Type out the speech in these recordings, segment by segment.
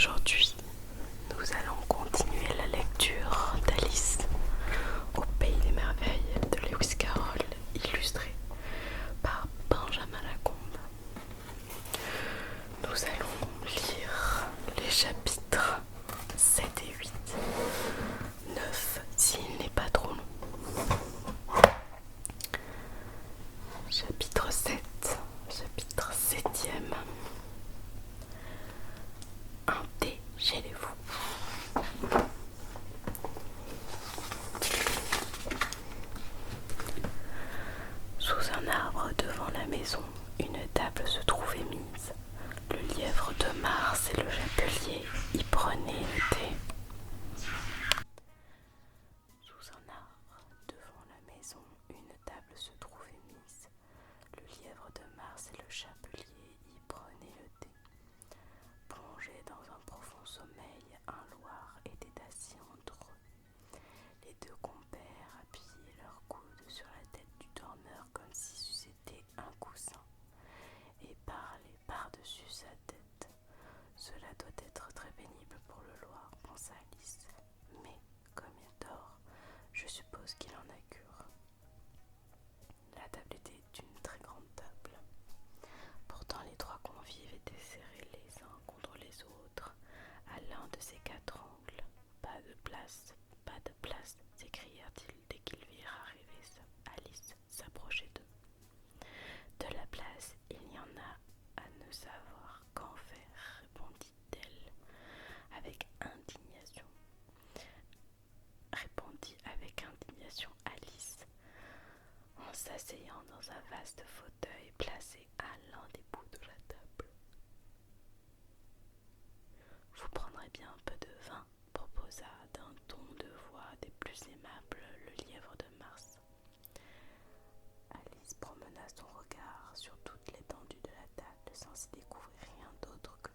Aujourd'hui, nous allons continuer la lecture d'Alice au Pays des Merveilles de Lewis Carroll, illustrée par Benjamin Lacombe. Nous allons lire les chapitres 7 et 8, 9 s'il n'est pas trop long. Chapitre 7, chapitre 7e. Un thé chez les fous. Sous un arbre devant la maison, une table se trouvait mise. Le lièvre de Mars et le chapelier y prenaient le thé. Sous un arbre devant la maison, une table se trouvait mise. Le lièvre de Mars et le chapelier y prenaient le thé. Plongés dans un profond sommeil, un loir était assis entre eux. Les deux compères appuyaient leurs coudes sur la tête du dormeur comme si c'eût été un coussin, et parlaient par-dessus sa tête. Cela doit être très pénible pour le loir, pensa Alice, mais comme il dort, je suppose qu'il en a cure. La table était une très grande table. Pourtant les trois convives étaient serrés les uns contre les autres à l'un de ces quatre angles. Pas de place, s'écrièrent-ils dès qu'ils virent arriver Alice s'approcher d'eux. De la place, il y en a à ne savoir qu'en faire, répondit avec indignation Alice, en s'asseyant dans un vaste fauteuil placé à l'un des bouts de la table. Vous prendrez bien un peu de vin, proposa d'un ton de voix des plus aimables le lièvre de Mars. Alice promena son regard sur toute l'étendue de la table sans y découvrir rien d'autre que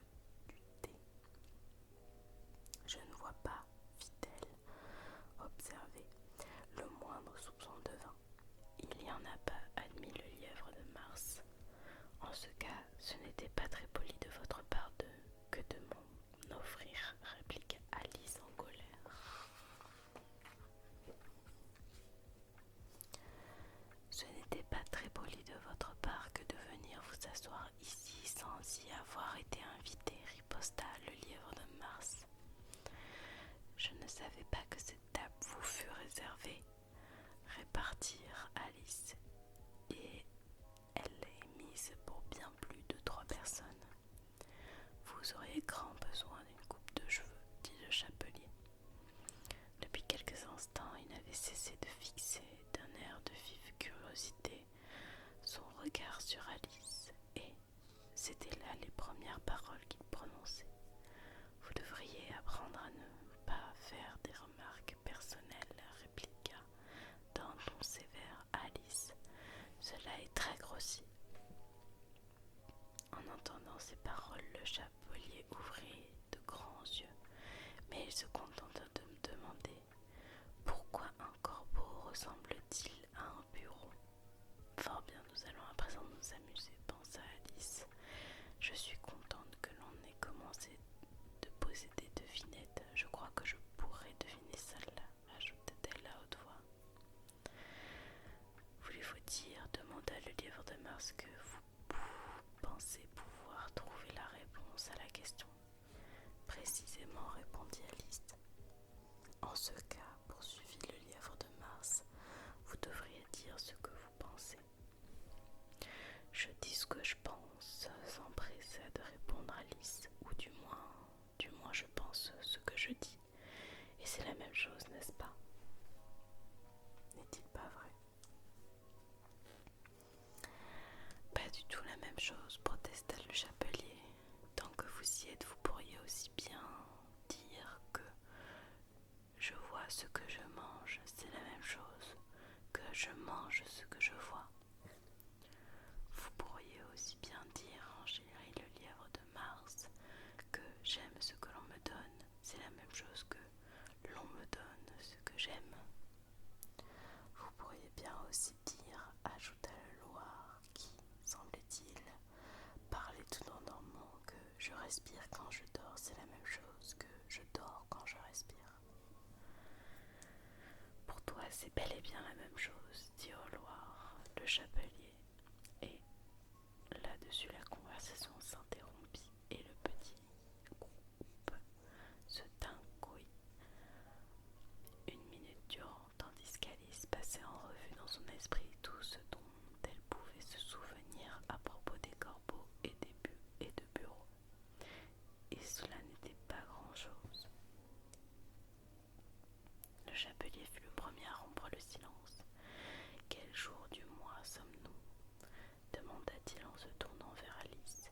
du thé. Je ne vois pas, fit-elle, observez, le moindre soupçon de vin. Il n'y en a pas, admit le lièvre de Mars. En ce cas, ce n'était pas très poli de votre part que de m'en offrir, répliqua Alice en colère. Ce n'était pas très poli de votre part que de venir vous asseoir ici sans y avoir été invité, riposta le lièvre de Mars. Je ne savais pas que cette table vous fût réservée, répartirent Alice, et elle est mise pour bien plus de 3 personnes. Vous auriez grand besoin d'une coupe de cheveux, dit le chapelier. Depuis quelques instants, il n'avait cessé de fixer d'un air de vive curiosité son regard sur Alice, et c'étaient là les premières paroles qu'il prononçait. Vous devriez apprendre à ne pas faire des remarques personnelles, répliqua d'un ton sévère Alice. Cela est très grossier. En entendant ces paroles, le chapelier ouvrit de grands yeux, mais il se contenta de me demander pourquoi un corbeau ressemble-t-il à un bureau. Fort bien, nous allons à présent nous amuser, pensa Alice. Je suis contente que l'on ait commencé de poser des devinettes. Je crois que je pourrais deviner celle-là, ajouta-t-elle à haute voix. Voulez-vous dire, demanda le lièvre de Mars, que vous pensez pouvoir trouver la réponse à la question? Précisément, répondit Alice. En ce cas, poursuivit le lièvre de Mars, vous devriez dire ce que vous pensez. Je dis ce que je pense, s'empressa de répondre Alice, ou du moins je pense ce que je dis. Et c'est la même chose, n'est-ce pas? N'est-il pas vrai? Pas du tout la même chose, protesta le chapelier. Tant que vous y êtes, vous pourriez aussi bien dire que je vois ce que je mange, c'est la même chose que je mange ce que je vois. Vous pourriez aussi bien dire, enchérit le lièvre de Mars, que j'aime ce que l'on me donne, c'est la même chose que l'on me donne ce que j'aime. Vous pourriez bien aussi dire, ajouta le loir, qui, semblait-il, parlait tout en dormant, que je respire quand je dors, c'est la même chose C'est bel et bien la même chose, dit au loir le chapelier, et là-dessus la conversation s'interrompit et le petit groupe se tint couillé une minute durant, tandis qu'Alice passait en revue dans son esprit tout ce dont elle pouvait se souvenir à propos des corbeaux et de bureaux. Et cela n'était pas grand-chose. Le chapelier fut le premier à rompre le silence. « Quel jour du mois sommes-nous » demanda-t-il en se tournant vers Alice.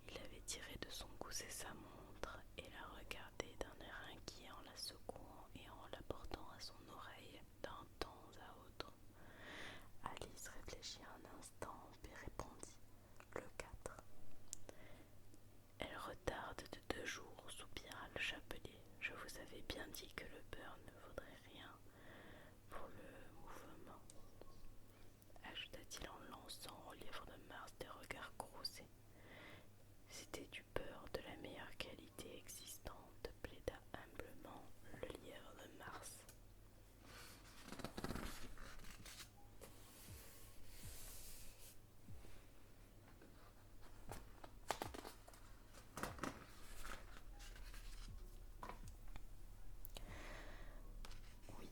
Il avait tiré de son gousset sa montre et la regardait d'un air inquiet en la secouant et en la portant à son oreille d'un temps à autre. Alice réfléchit un instant puis répondit « Le 4. » Elle retarde de 2 jours, soupira le chapelier. Je vous avais bien dit que le beurre ne vaudrait rien pour le mouvement, ajouta-t-il en lançant au lièvre de Mars des regards crousés. C'était du beurre de la meilleure qualité existante, plaida humblement le lièvre de Mars. Oui,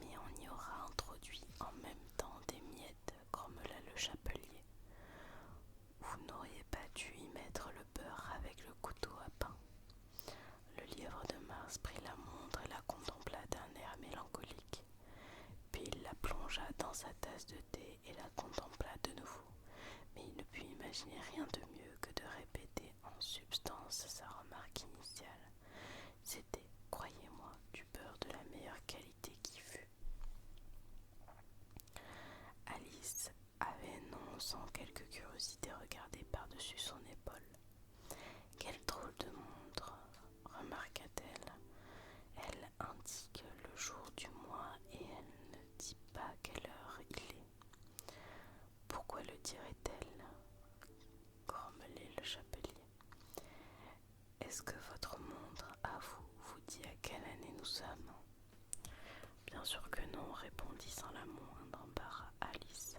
mais on y aura introduit en même temps des miettes, grommela le chapelier. Vous n'auriez pas dû y mettre le beurre avec le couteau à pain. Le lièvre de Mars prit la montre et la contempla d'un air mélancolique. Puis il la plongea dans sa tasse de thé et la contempla de nouveau. Mais il ne put imaginer rien de mieux que de répéter en substance sa remarque initiale. C'était, croyez-moi, du beurre de la meilleure qualité qui fût. Alice avait non sans quelque curiosité regardé par-dessus son épaule. Quelle drôle de montre, remarqua-t-elle. Elle indique le jour du mois et elle ne dit pas quelle heure il est. Pourquoi le dirait-elle ? Grommelait le chapelier. Est-ce que votre montre, à vous dit à quelle année nous sommes ? Bien sûr que non, répondit sans la moindre embarras Alice.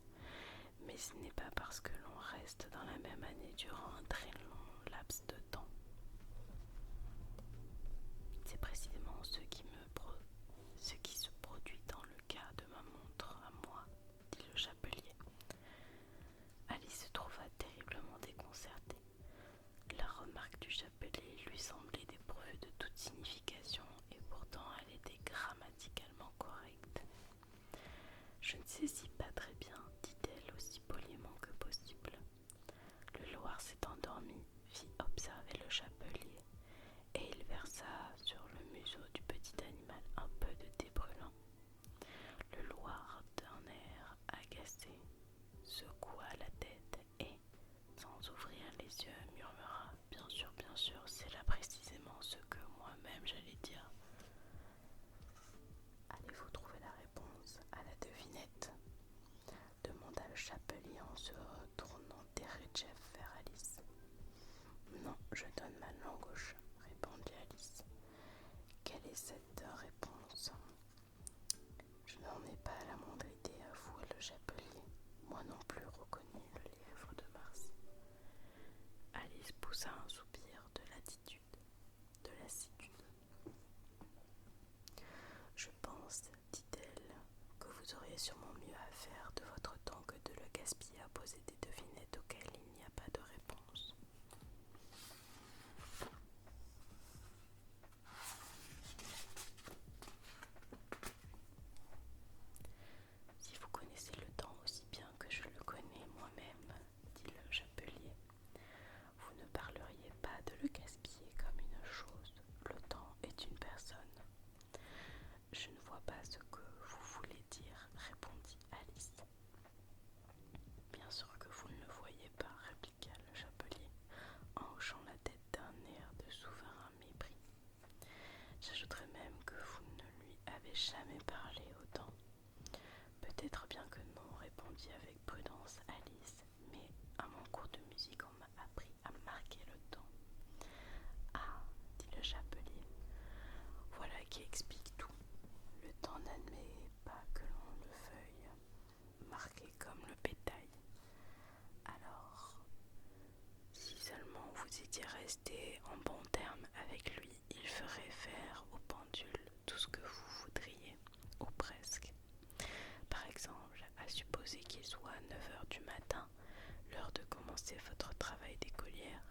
Mais ce n'est pas parce que l'on reste dans la même année durant un très long laps de temps. C'est précisément ce qui se produit dans le cas de ma montre à moi, dit le chapelier. Alice se trouva terriblement déconcertée. La remarque du chapelier lui semblait dépourvue de toute signification et pourtant elle était grammaticalement correcte. Je ne saisis pas très bien, dit-elle aussi poliment que possible. Le loir s'est endormi, fit observer le chapelier, et il versa sur le museau du petit animal un peu de thé brûlant. Le loir, d'un air agacé, secoua la tête et, sans ouvrir les yeux, murmura « Bien sûr, c'est là précisément ce que moi-même j'allais dire. » Allez-vous trouver la réponse à la devinette ? Demanda le chapelier en se retournant derrière vers Alice. Non, je donne ma langue au chat, répondit Alice. Quelle est cette réponse ? Je n'en ai pas la moindre idée, avoua le chapelier. Moi non plus, reconnut le lièvre de Mars. Alice poussa un soupir de lassitude. Je pense, dit-elle, que vous auriez sûrement mieux à faire de votre temps que de le gaspiller à poser des devinettes auxquelles il n'y a pas de réponse. Si vous connaissez le temps aussi bien que je le connais moi-même, dit le chapelier, vous ne parleriez pas de le gaspiller comme une chose. Le temps est une personne. Je ne vois pas ce que vous voulez dire, répondit Alice. Bien sûr que vous ne le voyez pas, répliqua le chapelier, en hochant la tête d'un air de souverain mépris. J'ajouterais même que vous ne lui avez jamais parlé autant. Peut-être bien que non, répondit avec prudence Alice, mais à mon cours de musique on m'a appris à marquer le temps. Ah, dit le chapelier, voilà qui explique tout. Le temps n'admet pas pouviez rester en bon terme avec lui, il ferait faire au pendule tout ce que vous voudriez, ou presque. Par exemple, à supposer qu'il soit 9 heures du matin, l'heure de commencer votre travail d'écolière,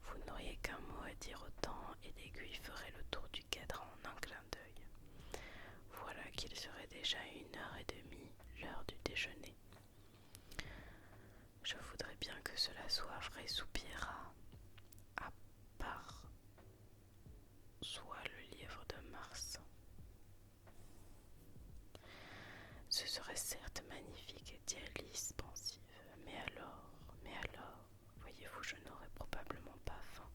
vous n'auriez qu'un mot à dire au temps et l'aiguille ferait le tour du cadran en un clin d'œil. Voilà qu'il serait déjà 1h30, l'heure du déjeuner. Je voudrais bien que cela soit vrai, soupira, à part soit le lièvre de Mars. Ce serait certes magnifique, dit Alice pensive, mais alors, voyez-vous, je n'aurais probablement pas faim.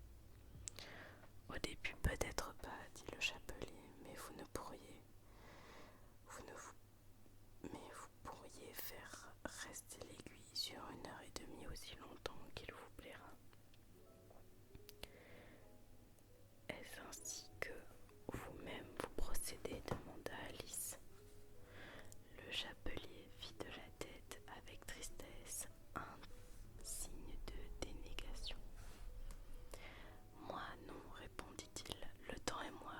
Au début, peut-être pas, dit le chapelier, mais vous pourriez faire rester l'aiguille sur 1h30 aussi longtemps qu'il vous plaira. Est-ce ainsi que vous-même vous procédez demanda Alice. Le chapelier fit de la tête avec tristesse un signe de dénégation. Moi non, répondit-il, le temps et moi,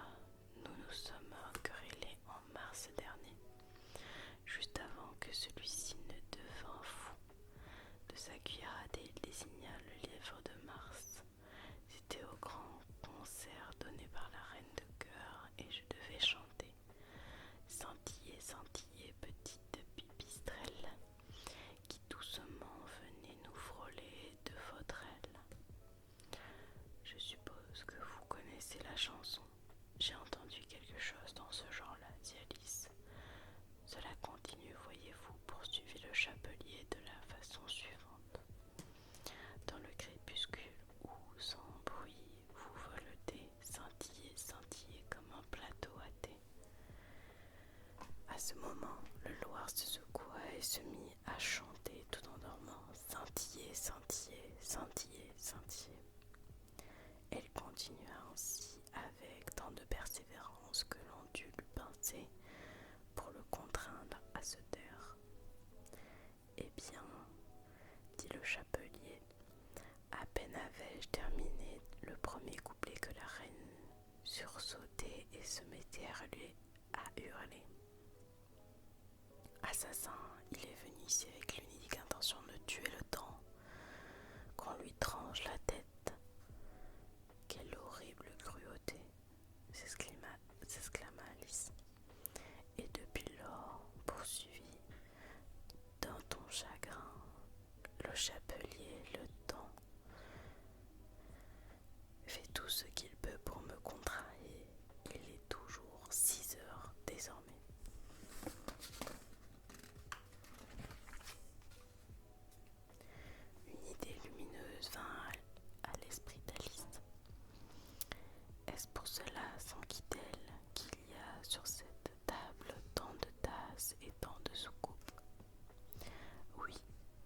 nous nous sommes querellés en mars dernier, juste avant que celui-ci ne devint fou. De sa cuillerade, il désigna le lièvre de Mars. C'était au grand concert donné par la reine de cœur et je devais chanter. Scintillez, scintillez, petite pipistrelle, qui doucement venez nous frôler de votre aile. Je suppose que vous connaissez la chanson. J'ai entendu quelque chose dans ce genre-là, dit Alice. Cela continue, voyez-vous, poursuivit le chapelier de la façon suivante. Dans le crépuscule où, sans bruit, vous voletez, scintillez, scintillez comme un plateau à thé. À ce moment, le Loir se secoua et se mit à chanter tout en dormant. Scintillez, scintillez, scintillez, scintillez. Elle continua ainsi avec tant de persévérance que l'on dut le pincer pour le contraindre à se taire. Eh bien, dit le chapelier, à peine avais-je terminé le premier couplet que la reine sursautait et se mettait à hurler. Assassin, il est venu ici avec l'unique intention de tuer le temps, qu'on lui tranche la tête. Quelle horrible cruauté, s'exclama Alice. Et depuis lors, poursuivit, dans ton chagrin, le chapelier, le temps, fait tout ce qu'il peut pour me contrarier. Il est toujours 6 heures désormais. Une idée lumineuse vint à l'esprit d'Alice. Est-ce pour cela, s'enquit-elle, qu'il y a sur cette table tant de tasses et tant de soucoupes? Oui,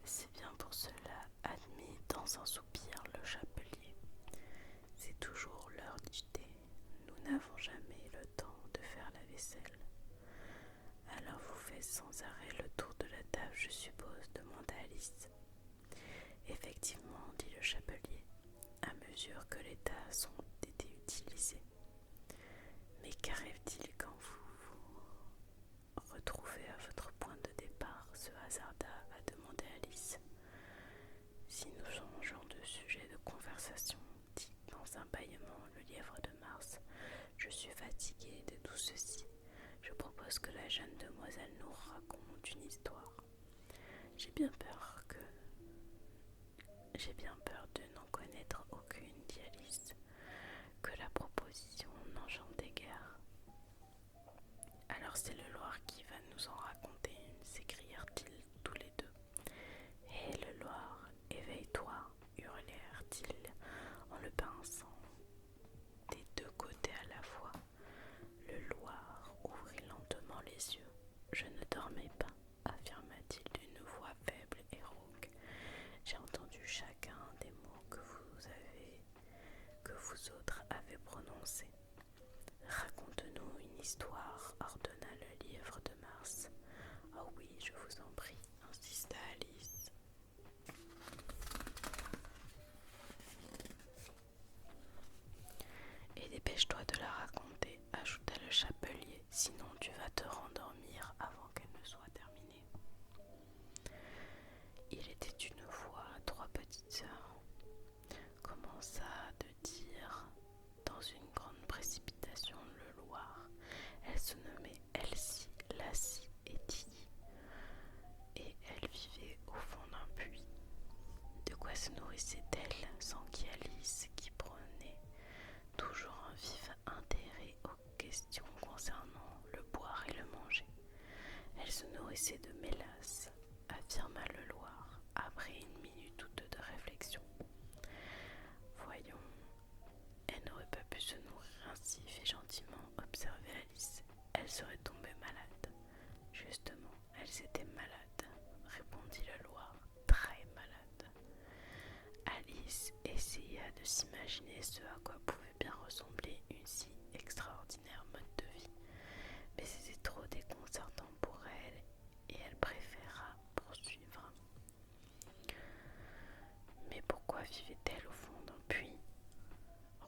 c'est bien pour cela, admit dans un soupir le chapelier. C'est toujours l'heure du thé. Nous n'avons jamais le temps de faire la vaisselle. Alors vous faites sans arrêt le tour de la table, je suppose, demanda Alice. Effectivement, dit le chapelier, à mesure que les tasses ont été utilisées. Mais qu'arrive-t-il quand vous vous retrouvez à votre point de départ? Se hasarda à demander Alice. Si nous changeons de sujet de conversation, dit dans un bâillement le lièvre de Mars, je suis fatigué de tout ceci. Je propose que la jeune demoiselle nous raconte une histoire. J'ai bien peur de n'en connaître aucune, dit Alice, que la proposition n'enchantait guère. Alors c'est le Loir qui va nous en raconter une, s'écrièrent-ils tous les deux. Hé le Loir, éveille-toi, hurlèrent-ils en le pinçant des deux côtés à la fois. Le Loir ouvrit lentement les yeux. Je ne dormais pas, affirma-t-il d'une voix faible et rauque. J'ai entendu chacun des mots que vous autres avez prononcés. Raconte-nous une histoire, ordonna le lièvre de Mars. Oh oui, je vous en prie, commença de dire, dans une grande précipitation, le Loir. Elle se nommait Elsie, Lassie et Tilly, et elle vivait au fond d'un puits. De quoi se nourrissait-elle sans qu'Alice, qui prenait toujours un vif intérêt aux questions concernant le boire et le manger? Elle se nourrissait de mélasse, affirma le Loir, après une minute ou deux de réflexion. Voyons, elle n'aurait pas pu se nourrir ainsi, fit gentiment observer Alice. Elle serait tombée malade. Justement, elle s'était malade, répondit le Loir, très malade. Alice essaya de s'imaginer ce à quoi pouvait bien ressembler une si extraordinaire mode de vie, mais c'était trop déconcertant pour elle et elle préféra poursuivre. Mais pourquoi vivait-elle au fond d'un puits?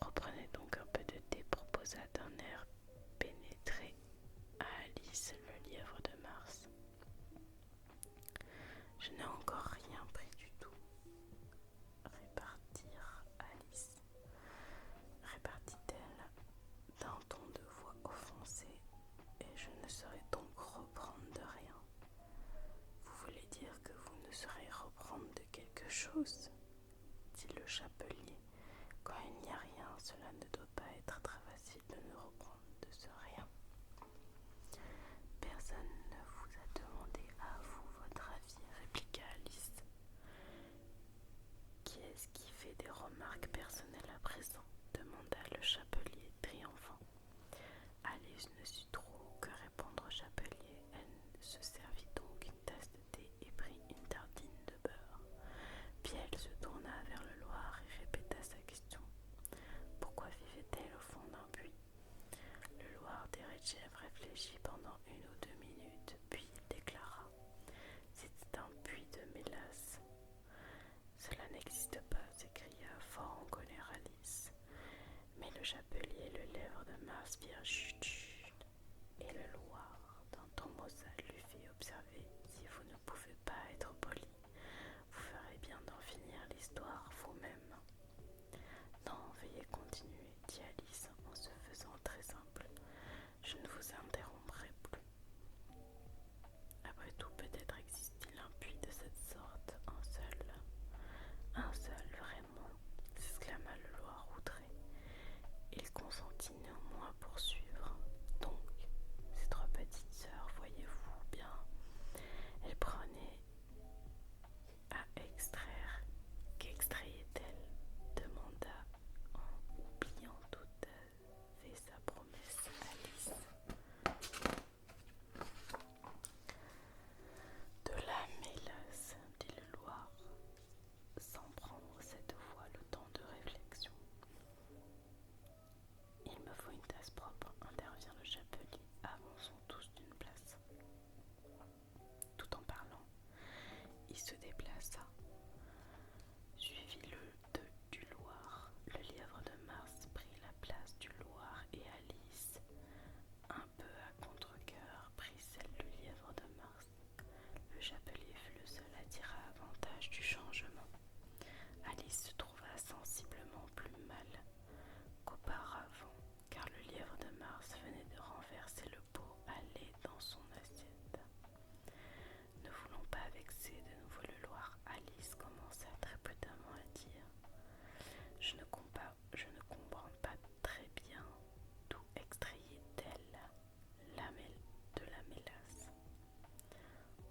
Reprenez donc un peu de thé, proposa d'un air pénétré à Alice le lièvre de Mars. Je n'ai encore rien pris du tout, répartit-elle d'un ton de voix offensé, et je ne saurais donc reprendre de rien. Vous voulez dire que vous ne saurez reprendre de quelque chose, dit le chapelier. Quand il n'y a rien, cela ne doit pas être très facile de ne reprendre de ce rien. Personne ne vous a demandé à vous votre avis, répliqua Alice. Qui est-ce qui fait des remarques personnelles à présent? Demanda le chapelier triomphant. Alice ne sut trop que répondre au chapelier. Elle se servit donc une tasse de thé et prit une tartine de beurre. Puis elle se tourna vers le Loir et répéta sa question. Pourquoi vivait-elle au fond d'un puits? Le Loir Derechev réfléchit pendant 1 ou 2 minutes, puis il déclara. C'était un puits de mélasse. Cela n'existe pas, s'écria fort en colère Alice. Mais le chapelier et le lièvre de Mars firent chut chut, et le Loir, d'un ton maussade, lui fit observer. Si vous ne pouvez pas être poli, vous ferez bien d'en finir l'histoire vous-même. Non, veuillez continuer, dit Alice en se faisant très simple. Je ne vous interromprai plus. Après tout, peut-être existe-t-il un puits de cette sorte, un seul. Un seul, vraiment, s'exclama le Loir outré. Il consentit néanmoins à poursuivre. Donc, ces 3 petites sœurs, voyez-vous bien, elles prenaient à extraire. Qu'extrayait-elle? Demanda, en oubliant tout à fait sa promesse, Alice. De la mélasse, dit le Loir, sans prendre cette fois le temps de réflexion. Il me faut une tasse propre, intervient le chapelier. Avançons tous d'une place. Tout en parlant, il se déplaça. Suivit du Loir. Le lièvre de Mars prit la place du Loir et Alice, un peu à contre-cœur, prit celle du lièvre de Mars. Le chapelier fut le seul à tirer avantage du changement. Alice se trouva sensiblement plus mal qu'auparavant, car le lièvre de Mars venait de renverser le pot à lait dans son assiette. Ne voulant pas vexer de nouveau le Loir, Alice commença très prudemment à dire. Je ne comprends pas très bien d'où extrayait-elle de la mélasse.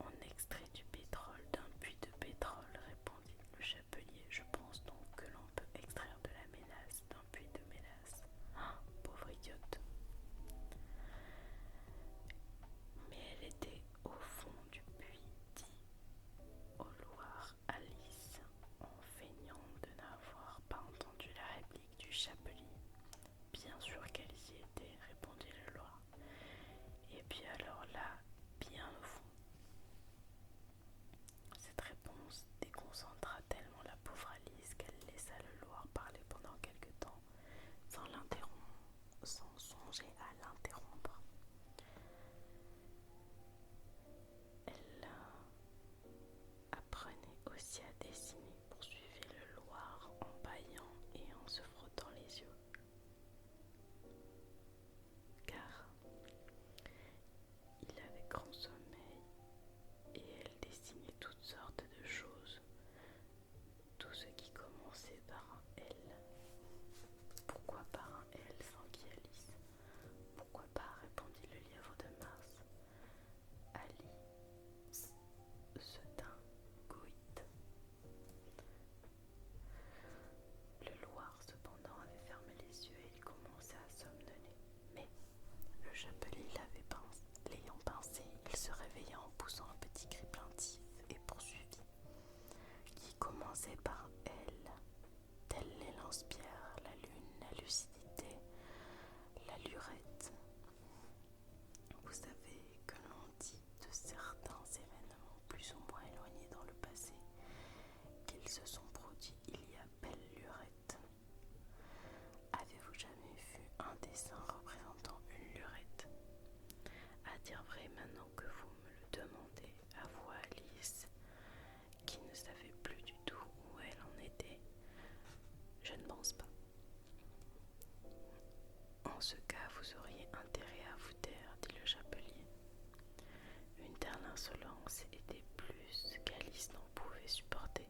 On extrait du pétrole d'un puits de pétrole, répondit le chapelier. Je pense donc que l'on peut extraire de la mélasse d'un puits de mélasse. Ah, pauvre idiote. Mais elle était au fond du puits, dit au Loir Alice, en feignant de n'avoir pas entendu la réplique du chapelier. Bien sûr qu'elle y était, répondit le Loir. Et puis alors là, bien au fond. Cette réponse déconcentra tellement la pauvre Alice qu'elle laissa le Loir parler pendant quelque temps, sans songer à l'interrompre. Elle apprenait aussi à dessiner, poursuivit le Loir en bâillant et en se réveilla en poussant un petit cri plaintif et poursuivit, qui commençait par elle, tel les lance-pierres, la lune, la lucidité, la lurette. Vous savez que l'on dit de certains événements plus ou moins éloignés dans le passé qu'ils se sont produits il y a belle lurette. Avez-vous jamais vu un dessin représentant une lurette? À dire vrai, maintenant que vous me le demandez, avoua Alice, qui ne savait plus du tout où elle en était, je ne pense pas. En ce cas, vous auriez intérêt à vous taire, dit le chapelier. Une telle insolence était plus qu'Alice n'en pouvait supporter.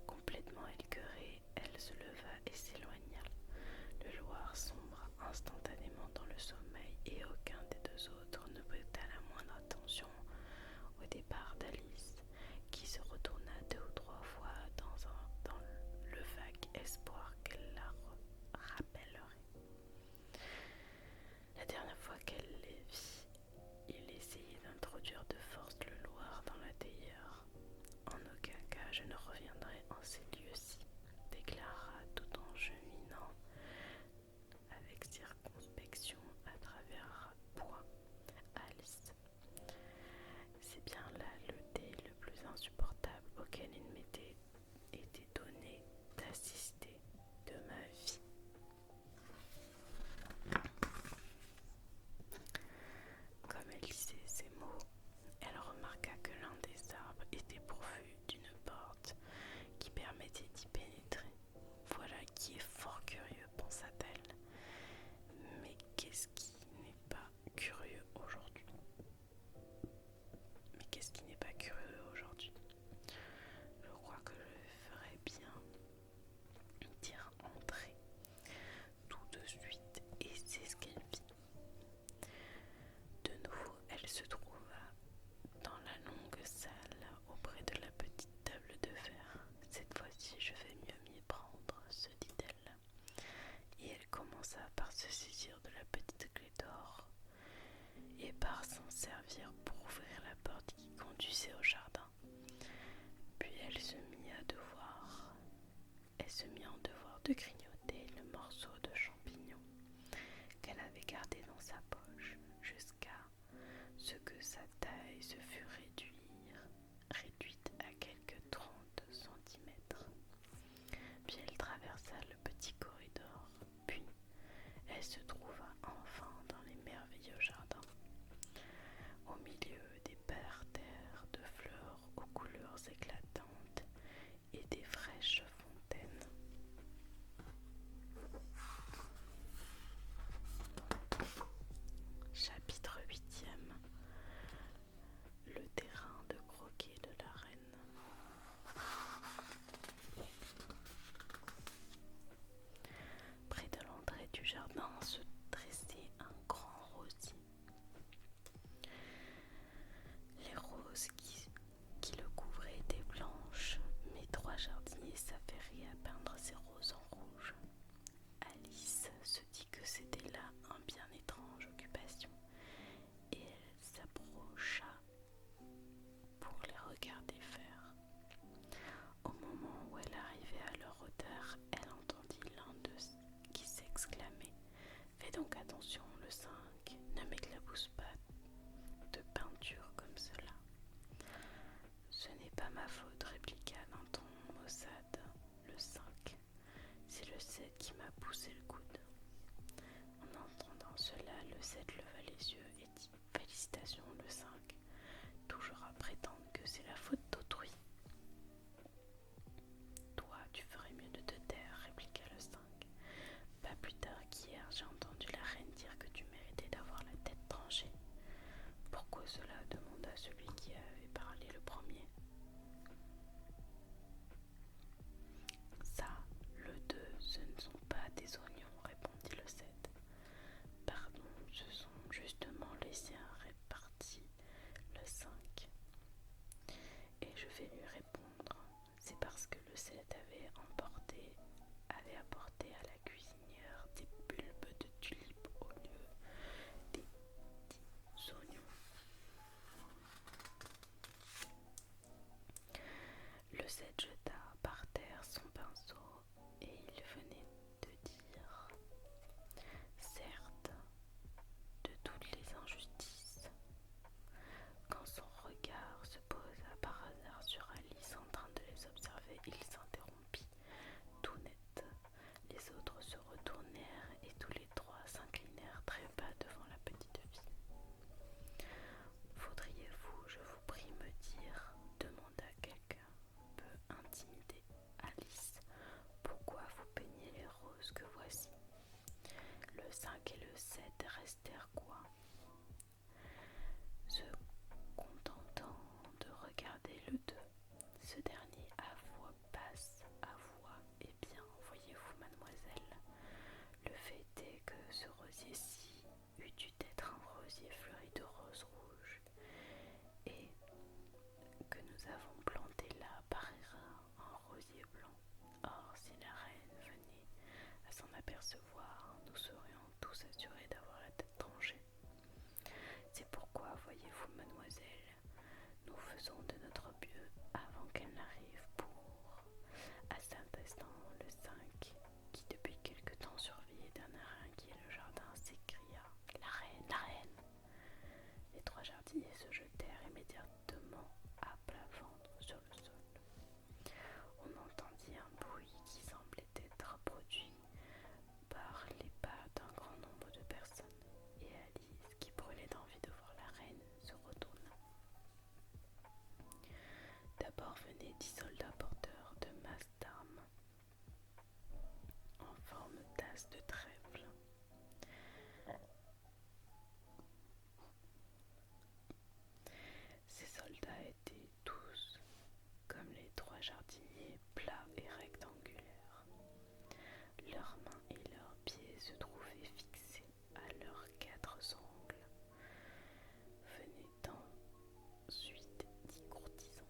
Complètement écœurée, elle se leva et s'éloigna. Le Loir sombra instantanément dans le sommeil et aucun des deux autres ne prêta la moindre attention au départ d'Alice, qui se retourna 2 ou 3 fois dans le vague espoir qu'elle la rappellerait. La dernière fois qu'elle les vit, il essayait d'introduire de force le Loir dans la théière. En aucun cas je ne reviendrai en ces lieux-ci, déclara tout en cheminant avec circonspection à travers bois Alice. C'est bien là le dé le plus insupportable auquel il m'était été donné d'assister de ma vie. Comme elle disait ces mots, elle remarqua que l'un des arbres était pourvu d'une porte qui permettait d'y pénétrer. Voilà qui est fort curieux, pensa-t-elle. Mais qu'est-ce qui n'est pas curieux aujourd'hui? Je crois que je ferais bien dire entrer tout de suite, et c'est ce qu'elle fit. De nouveau, elle se trouva dans la longue salle auprès de la petite table de fer. Cette fois-ci, je vais mieux m'y prendre, se dit-elle. Et elle commença par se saisir de la petite clé d'or et par s'en servir pour ouvrir la porte qui conduisait au jardin. Puis elle se mit en devoir de grignoter le morceau de champignon qu'elle avait gardé dans sa poche jusqu'à ce que sa taille se fût réduite à quelques 30 centimètres. Puis elle traversa le petit corridor, puis elle se trouva enfin dans les merveilleux jardins, au milieu des parterres de fleurs aux couleurs éclatantes et des fraîches fontaines. Chapitre 8e. Le terrain de croquet de la reine. Près de l'entrée du jardin se dressait un grand rosier. Les roses qui le couvraient étaient blanches, mais 3 jardiniers s'affairaient à peindre ces roses en rouge. Alice se dit que c'était là un bien étrange occupation, et elle s'approcha pour les regarder faire. Au moment où elle arrivait à leur hauteur, elle entendit l'un d'eux qui s'exclamait: « Fais donc attention, le 5, ne m'éclabousse pas de peinture comme cela. » « Ce n'est pas ma faute, répliqua d'un ton maussade le 5. C'est le 7 qui m'a poussé le coude. » En entendant cela, le 7 leva les yeux et dit: « Félicitations, le 5, toujours à prétendre que c'est la faute d'autrui. » « Toi, tu ferais mieux de te taire, répliqua le 5. Pas plus tard qu'hier, j'ai entendu la reine dire que tu méritais d'avoir la tête tranchée. » Pourquoi cela? Demanda celui qui avait parlé le premier. Ça, le 2, ce ne sont pas des oignons, répondit le 7. Pardon, ce sont justement les siens, répartit le 5. Et je vais lui répondre, c'est parce que le 7 avait apporté à la cuisinière des bulbes de tulipes au lieu des petits oignons. Cosette jeta par terre son pinceau et il venait de dire: certes, de toutes les injustices. Quand son regard se posa par hasard sur Alice en train de les observer, il s'interrompit, tout net. Les autres se retournèrent et tous les trois s'inclinèrent très bas devant la petite fille. Voudriez-vous, je vous prie, me dire, demanda quelqu'un, peu intimidé, Alice, pourquoi vous peignez les roses que voici? Le 5 et le 7 restèrent quoi? Se contentant de regarder le 2, ce dernier à voix basse avoua: eh bien, voyez-vous, mademoiselle, le fait est que ce rosier-ci eût dû être un rosier fleuri de roses rouges, et que nous avons planté là par erreur un rosier blanc. Or, si la reine venait à s'en apercevoir, nous serions tous assurés d'avoir la tête tranchée. C'est pourquoi, voyez-vous, mademoiselle, nous faisons de notre mieux avant qu'elle n'arrive pour... À cet instant, le 5, qui depuis quelque temps surveillait d'un air inquiet le jardin, s'écria: la reine, la reine! Les trois jardiniers se jetèrent immédiatement à plat ventre sur le sol. On entendit un bruit qui semblait être produit par les pas d'un grand nombre de personnes, et Alice, qui brûlait d'envie de voir la reine, se retourna. D'abord venaient 10 soldats porteurs de masses d'armes en forme d'as de trèfle. Ces soldats étaient tous, comme les trois jardiniers, plats et rectangulaires. Leurs mains et leurs pieds se trouvaient fixés à leurs 4 ongles. Venaient ensuite 10 courtisans.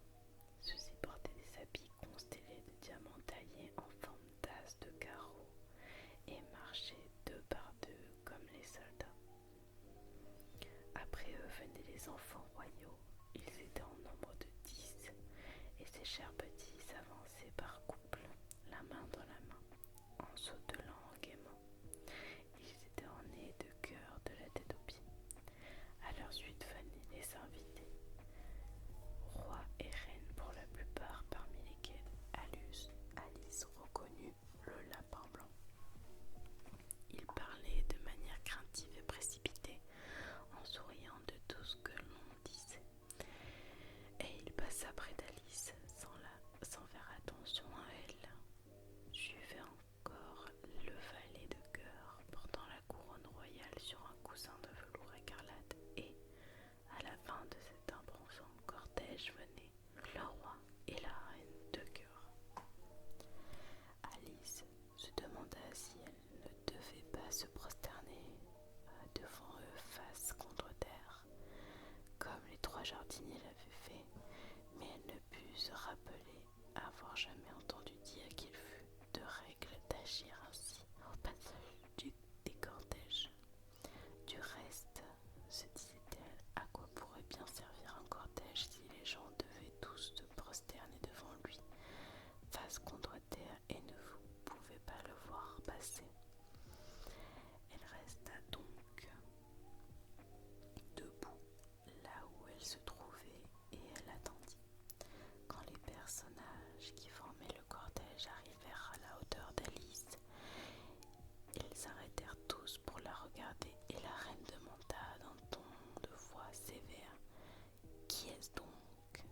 Ceux-ci portaient des habits constellés de diamants taillés en forme d'as de carreaux et marchaient 2 par 2 comme les soldats. Après eux venaient les enfants royaux. Ils étaient en nombre de 10, et ces chers petits s'avançaient par couple, la main dans la main, en sautelant gaiement. Ils étaient ornés de cœurs de la tête aux pieds. À leur suite venaient les invités, rois et reines pour la plupart, parmi lesquels Alice reconnut le lapin blanc. Ils parlaient de manière craintive et précipitée, en souriant de tout ce que l'on disait. Et il passa près d'Alice sans faire attention à elle. Suivait encore le valet de cœur portant la couronne royale sur un coussin de velours écarlate, et à la fin de cet imposant cortège venaient le roi et la reine de cœur. Alice se demanda si elle ne devait pas se prosterner devant eux face contre terre, comme les trois jardiniers l'avaient fait, mais elle ne put se rappeler avoir jamais entendu dire qu'il fût de règle d'agir ainsi au passage des cortèges. Du reste, se disait-elle, à quoi pourrait bien servir un cortège si les gens devaient tous se prosterner devant lui, face contre terre, et ne pouvaient pas le voir passer. Elle resta donc debout là où elle se trouvait, et elle attendit. Quand les personnages qui formaient le cortège arrivèrent à la hauteur d'Alice, ils s'arrêtèrent tous pour la regarder, et la reine demanda d'un ton de voix sévère: qui est-ce donc?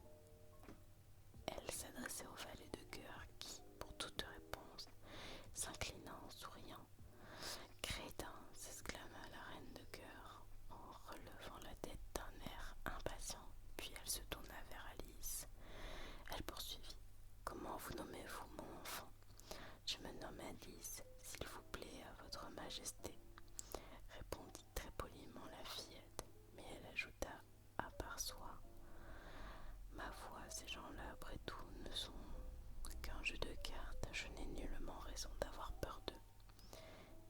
Elle s'adressait au valet de cœur qui, pour toute réponse, s'inclina en souriant. Crétin, s'exclama la reine de cœur en relevant la tête d'un air impatient, puis elle se tourna vers Alice. Elle poursuivit: comment vous nommez-vous, mon enfant? Je me nomme Alice, s'il vous plaît, à votre majesté, répondit très poliment la fillette, mais elle ajouta à part soi: ma foi, ces gens-là, après tout, ne sont qu'un jeu de cartes, je n'ai nullement raison d'avoir peur d'eux.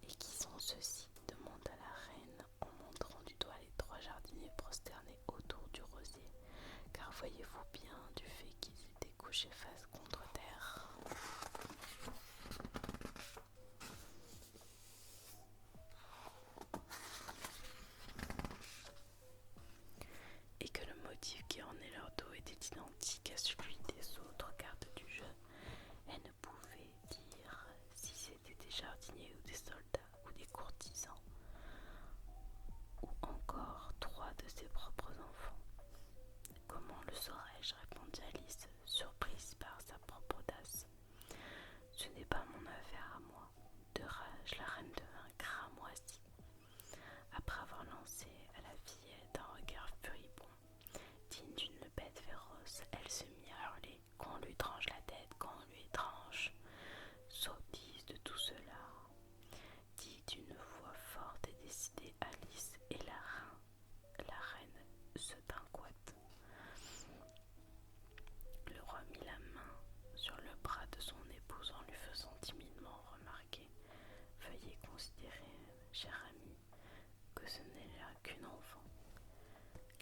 Et qui sont ceux-ci? Demanda la reine en montrant du doigt les trois jardiniers prosternés autour du rosier, car voyez-vous bien, du fait qu'ils étaient couchés face contre digne d'une bête féroce, elle se mit à hurler qu'on lui tranche la tête, qu'on lui tranche. Sottise de tout cela, dit d'une voix forte et décidée Alice, et la reine se tint coite. Le roi mit la main sur le bras de son épouse en lui faisant timidement remarquer: veuillez considérer, cher ami, que ce n'est là qu'une enfant.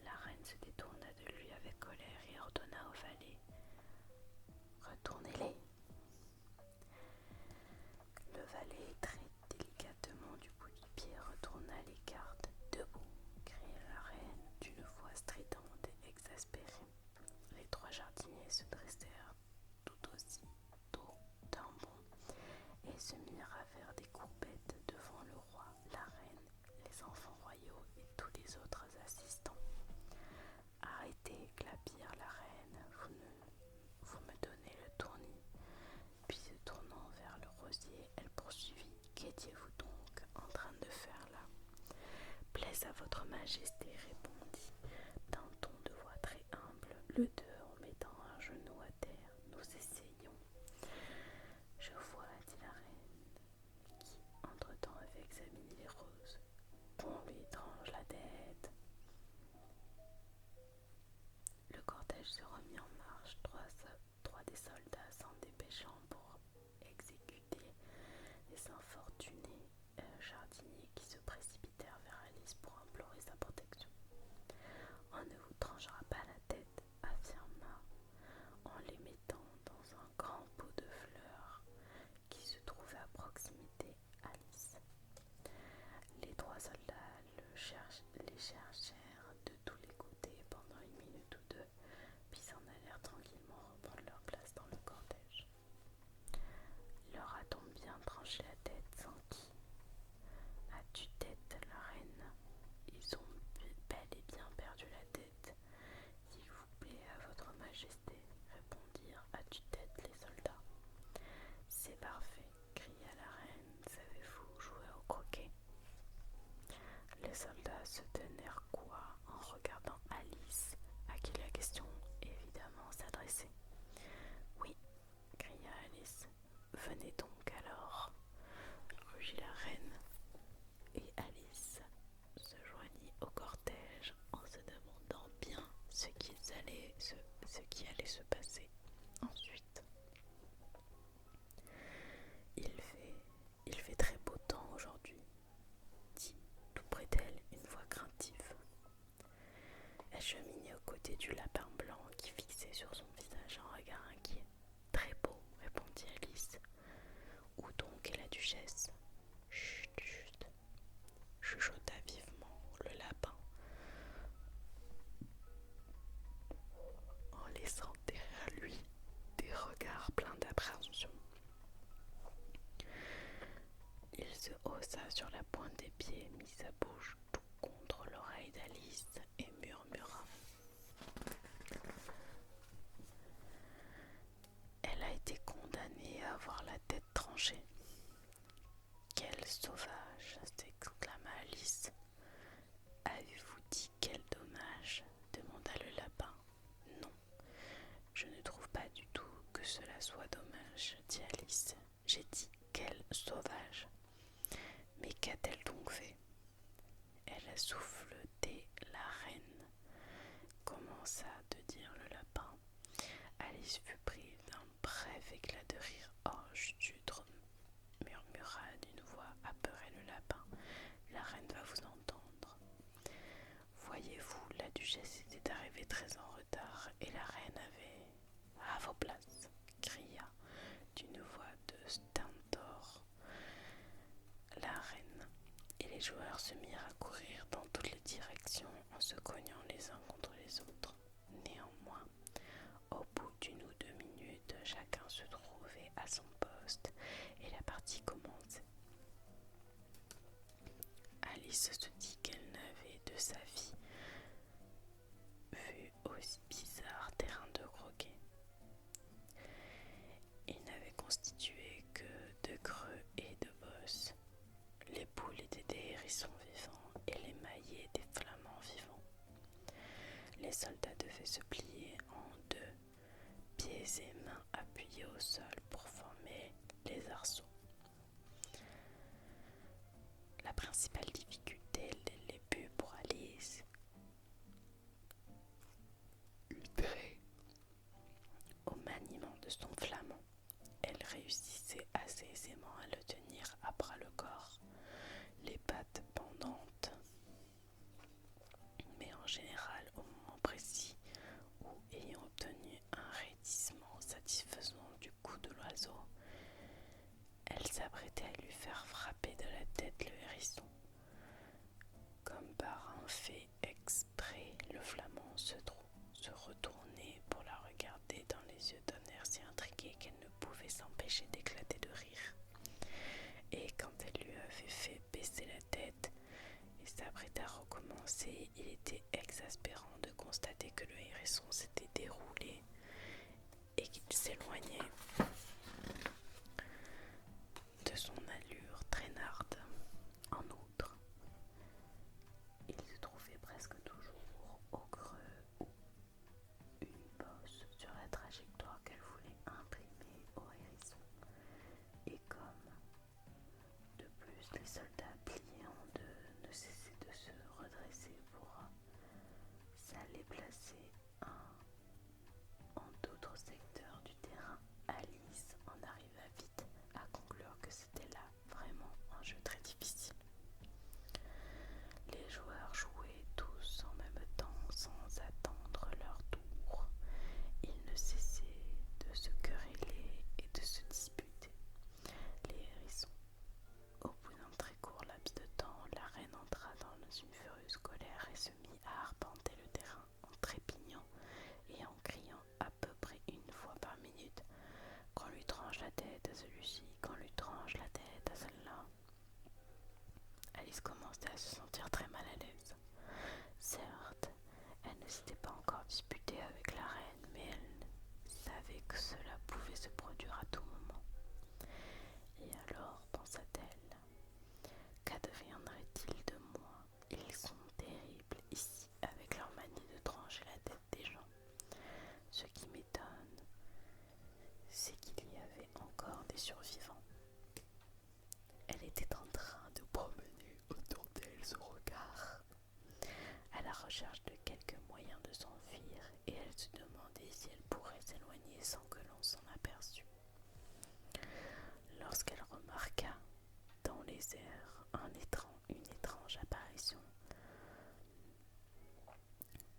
La reine se détourna de lui avec colère et ordonna au valet: retournez-les. Le valet, très délicatement du bout du pied, retourna les cartes. Debout, cria la reine d'une voix stridente et exaspérée. Les 3 jardiniers se dressèrent tout aussi tôt d'un bond et se mirent à faire des courbettes devant le roi, la reine, les enfants royaux et tous les autres assistants. Arrêtez, clapirent la reine, vous me donnez le tournis. Puis se tournant vers le rosier, elle poursuivit: qu'étiez-vous donc en train de faire là? Plaise à votre majesté, répondit d'un ton de voix très humble le deux en mettant un genou à terre. Nous essayons. Je vois, dit la reine, qui entre-temps avait examiné les roses, qu'on lui tranche la tête. Le cortège se remit en marche. Trois des soldats s'en dépêchant pour exécuter les infortunés jardiniers qui se précipitèrent vers Alice pour implorer sa protection. On ne vous tranchera pas la tête, affirma, en les mettant dans un grand pot de fleurs qui se trouvait à proximité, Alice. Les 3 soldats les cherchèrent de tous les côtés pendant 1 minute ou 2, puis s'en allèrent tranquillement reprendre leur place dans le cortège. Leur a-t-on bien tranché la tête, sans qui? As-tu tête, la reine? Ils ont bel et bien perdu la tête. S'il vous plaît, à votre majesté, répondirent à tue-tête les soldats. C'est parfait, cria la reine. Savez-vous jouer au croquet? Les soldats se tenèrent court en regardant Alice, à qui la question évidemment s'adressait. Oui, cria Alice. Venez donc alors, rugit la reine. Et Alice se joignit au cortège en se demandant bien ce qui allait se passer ensuite. Il fait très beau temps aujourd'hui, dit tout près d'elle une voix craintive. Elle cheminait aux côtés du lapin blanc qui fixait sur son visage un regard inquiet. Très beau, répondit Alice. Où donc est la duchesse? Chut, chut, chuchota vivement le lapin, en laissant derrière lui des regards pleins d'appréhension. Il se haussa sur la pointe des pieds, mit sa bouche tout contre l'oreille d'Alice et murmura: elle a été condamnée à avoir la tête tranchée. Quel sauvage! S'exclama Alice. Avez-vous dit quel dommage? Demanda le lapin. Non, je ne trouve pas du tout que cela soit dommage, dit Alice. J'ai dit quel sauvage. Mais qu'a-t-elle donc fait? Elle a souffleté la reine, commença de dire le lapin. Alice fut prise d'un bref éclat de rire. Oh, chut, murmura d'une voix apeurée le lapin. La reine va vous entendre. Voyez-vous, la duchesse était arrivée très en retard et la reine avait... À vos places, cria d'une voix de stentor la reine, et les joueurs se mirent à courir dans toutes les directions en se cognant les uns contre les autres. Néanmoins, au bout d'1 ou 2 minutes, chacun se trouvait à son poste et la partie commençait. Alice se dit qu'elle n'avait de sa vie vu aussi bizarre terrain de croquet. Il n'avait constitué que de creux et de bosses. Les poules étaient des hérissons vivants et les maillets des flamants vivants. Les soldats devaient se plier en deux, pieds et mains appuyés au sol pour former les arceaux. La principale difficulté l'est plus pour Alice. Trait au maniement de son flamand. Elle réussissait assez aisément à le tenir à bras le corps, les pattes pendantes. Mais en général, au moment précis où, ayant obtenu un raidissement satisfaisant du cou de l'oiseau, elle s'apprêtait à lui faire frapper de la tête le hérisson. Comme par un fait exprès, le flamand se retournait pour la regarder dans les yeux d'un air si intrigué qu'elle ne pouvait s'empêcher d'éclater de rire. Et quand elle lui avait fait baisser la tête et s'apprêtait à recommencer, il était exaspérant de constater que le hérisson s'était déroulé et qu'il s'éloignait de son allure traînarde. En outre, il se trouvait presque toujours au creux ou une bosse sur la trajectoire qu'elle voulait imprimer au hérisson. Et comme, de plus, les soldats pliés en deux ne cessaient de se redresser pour s'aller placer en d'autres secteurs du terrain, Alice en arriva vite à conclure que c'était là vraiment un jeu très difficile. Les joueurs jouaient tous en même temps sans attendre leur tour. Ils ne cessaient de se quereller et de se disputer. Les hérissons. Au bout d'un très court laps de temps, la reine entra dans une furieuse colère et se mit à arpenter le terrain en trépignant et en criant à peu près une fois par minute: qu'on lui tranche la tête à celui-ci, qu'on lui tranche la tête à celle-là. Alice commençait à se sentir très mal à l'aise. Certes, elle ne s'était pas encore disputée avec la reine, mais elle savait que cela pouvait se produire à tout moment. Et alors, pensa-t-elle, qu'adviendrait-il de moi? Ils sont terribles ici avec leur manie de trancher la tête des gens. Ce qui m'étonne, c'est qu'il y avait encore des survivants. Elle était en train de promener autour d'elle son regard, à la recherche de quelques moyens de s'enfuir, et elle se demandait si elle pourrait s'éloigner sans que l'on s'en aperçût. Lorsqu'elle remarqua dans les airs une étrange apparition,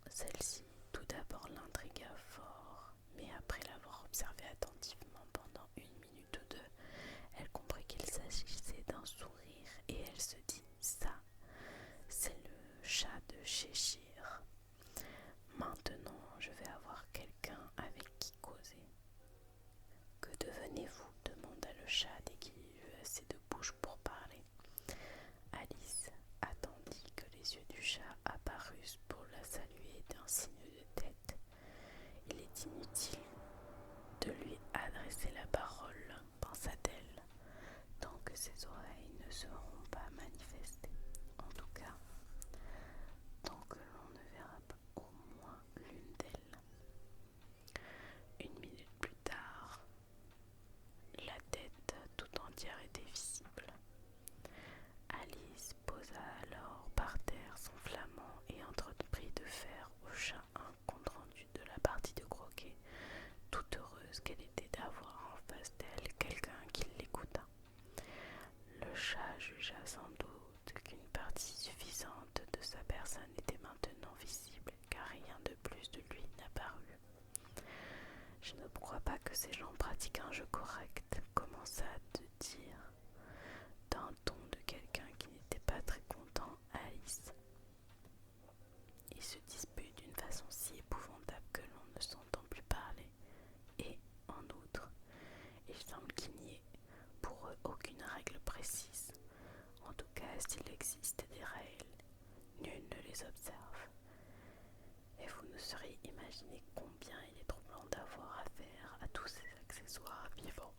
celle-ci tout d'abord l'intrigua fort, mais après l'avoir observée attentivement pendant une minute ou deux, elle comprit qu'il s'agissait d'un sourire et elle se dit: ça, c'est le chat de Cheshire. Maintenant, je vais avoir quelqu'un avec qui causer. Que devenez-vous? Demanda le chat dès qu'il eut assez de bouche pour parler. Alice attendit que les yeux du chat apparussent pour la saluer d'un signe de tête. Il est inutile de lui adresser la parole, pensa-t-elle, tant que ses oreilles ne seront pas manifestées. En tout cas, tant que l'on ne verra pas au moins l'une d'elles. Une minute plus tard, la tête tout entière était visible. Alice posa alors par terre son flamand et entreprit de faire au chat un compte-rendu de la partie de croquet, toute heureuse qu'elle était d'avoir en face d'elle quelqu'un qui l'écoutât. Le chat jugea sans doute qu'une partie suffisante de sa personne était maintenant visible, car rien de plus de lui n'apparut. Je ne crois pas que ces gens pratiquent un jeu correct, commença de dire, d'un ton de quelqu'un qui n'était pas très content, Alice. Ils se disputent d'une façon si épouvantable que l'on ne s'entend plus parler, et, en outre, il semble qu'il n'y ait pour eux aucune règle précise. En tout cas, s'il existe des règles, nul ne les observe. Et vous ne sauriez imaginer combien il est troublant d'avoir affaire à tous ces accessoires vivants.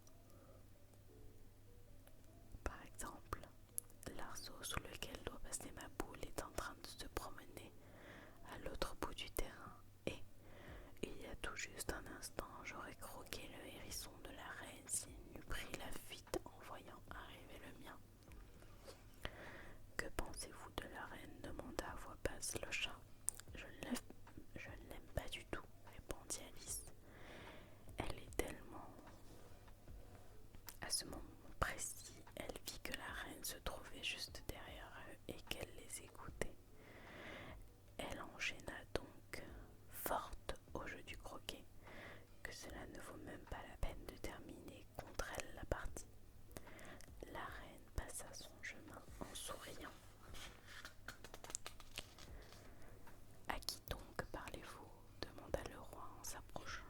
Mince, le chat. Je ne l'aime pas du tout, répondit Alice. Elle est tellement... À ce moment précis, elle vit que la reine se trouvait juste derrière eux et qu'elle les écoutait. Elle enchaîna donc, forte au jeu du croquet, que cela ne vaut même pas la peine de terminer contre elle la partie. La reine passa son chemin en souriant. À qui donc parlez-vous demanda le roi en s'approchant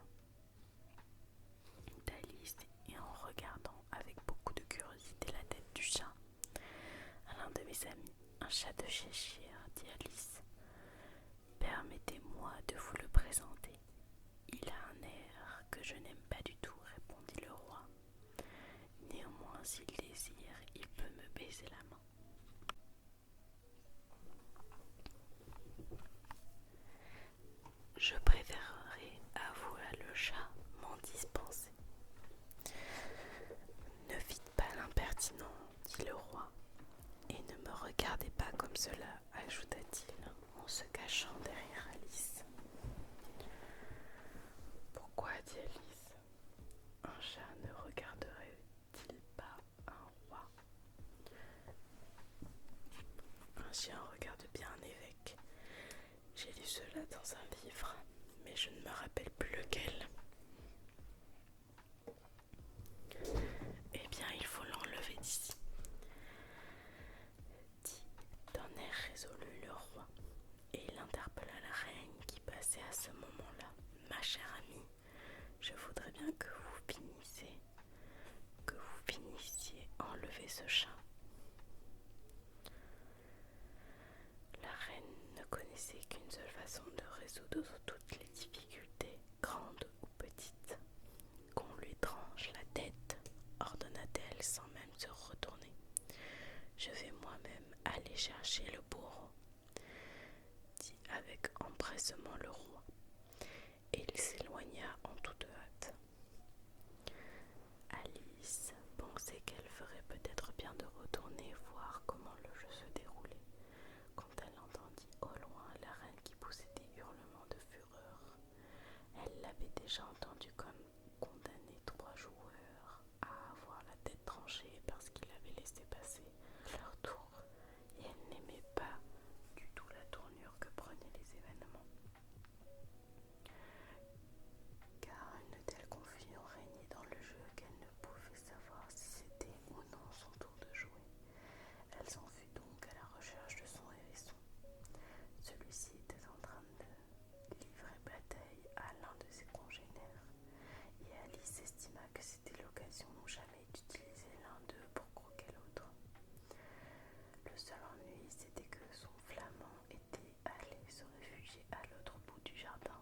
d'Alice et en regardant avec beaucoup de curiosité la tête du chat. À l'un de mes amis, un chat de Cheshire, dit Alice. Permettez-moi de vous le présenter. Il a un air que je n'aime pas du tout, répondit le roi. Néanmoins, s'il désire, il peut me baiser la main. Je préférerais, avoua le chat, m'en dispenser. Ne faites pas l'impertinent, dit le roi, et ne me regardez pas comme cela, ajouta-t-il en se cachant derrière Alice. Pourquoi, dit Alice, un chat ne regarderait-il pas un roi? Un chien regarde bien un évêque. J'ai lu cela dans un livre, mais je ne me rappelle plus lequel. Eh bien, il faut l'enlever d'ici, dit d'un air résolu le roi, et il interpella la reine qui passait à ce moment-là. Ma chère amie, je voudrais bien que vous finissiez enlever ce chat. La reine ne connaissait qu'une seule façon de résoudre toutes les difficultés, grandes ou petites. Qu'on lui tranche la tête, ordonna-t-elle sans même se retourner. Je vais moi-même aller chercher le bourreau, dit avec empressement le roi, et il s'éloigna en toute hâte. Alice pensait qu'elle ferait peut-être bien de retourner voir comment le jeu se déroulait, quand elle entendit au loin la reine qui poussait des hurlements de fureur. Elle l'avait déjà entendu comme condamner 3 joueurs à avoir la tête tranchée parce qu'ils avaient laissé passer leur tour, et elle n'aimait pas du tout la tournure que prenaient les événements. Car une telle confusion régnait dans le jeu qu'elle ne pouvait savoir si c'était ou non son tour de jouer. Elle s'en fut donc à la recherche de son hérisson. Celui-ci était en train de livrer bataille à l'un de ses congénères, et Alice estima que c'était l'occasion ou jamais d'utiliser l'un d'eux pour croquer l'autre. Le seul ennui, c'était que son flamand était allé se réfugier à l'autre bout du jardin,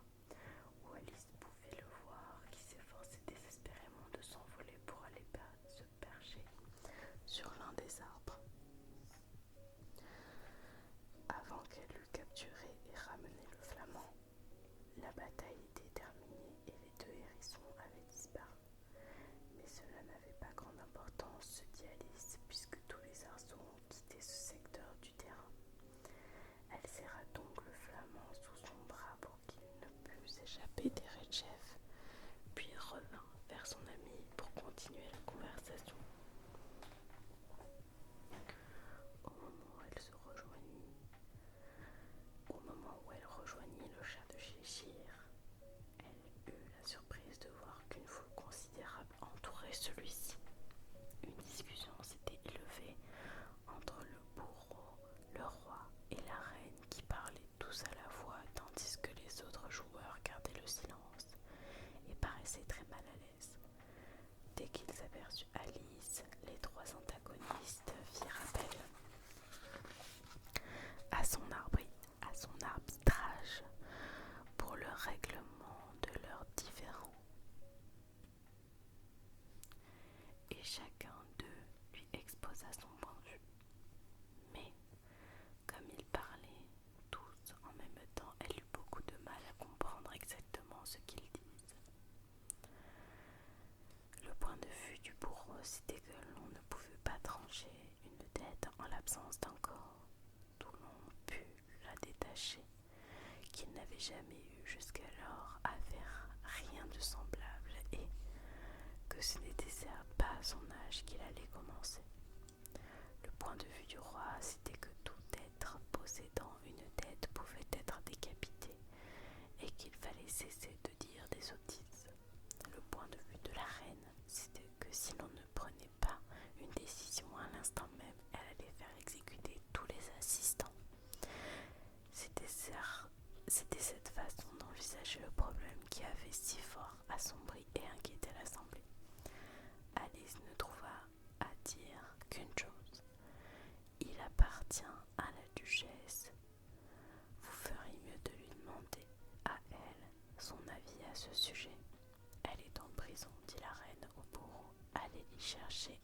où Alice pouvait le voir qui s'efforçait désespérément de s'envoler pour aller se percher sur l'un des arbres. Avant qu'elle eût capturé et ramené le flamand, la bataille était terminée et les 2 hérissons avaient disparu. Mais cela n'avait pas grande importance, se dit Alice, puisque tous les arceaux ont quitté ce secteur du terrain. Elle serra donc le flamand sous son bras pour qu'il ne pût s'échapper des Redchef, puis revint vers son amie pour continuer la conversation. Au moment où elle rejoignit le chat de Cheshire, elle eut la surprise de voir qu'une foule considérable entourait celui-ci. Une discussion s'était élevée entre le bourreau, le roi et la reine qui parlaient tous à la fois tandis que les autres joueurs gardaient le silence. ce n'était pas à son âge qu'il allait commencer. Le point de vue du roi, c'était que tout être possédant une tête pouvait être décapité et qu'il fallait cesser de dire des sottises. Le point de vue de la reine, c'était que si l'on ne prenait pas une décision à l'instant même, elle allait faire exécuter tous les assistants. C'était cette façon d'envisager le problème qui avait si fort assombri et inquiété l'Assemblée. Alice ne trouva à dire qu'une chose. Il appartient à la duchesse. Vous feriez mieux de lui demander à elle son avis à ce sujet. Elle est en prison, dit la reine au bourreau. Allez l'y chercher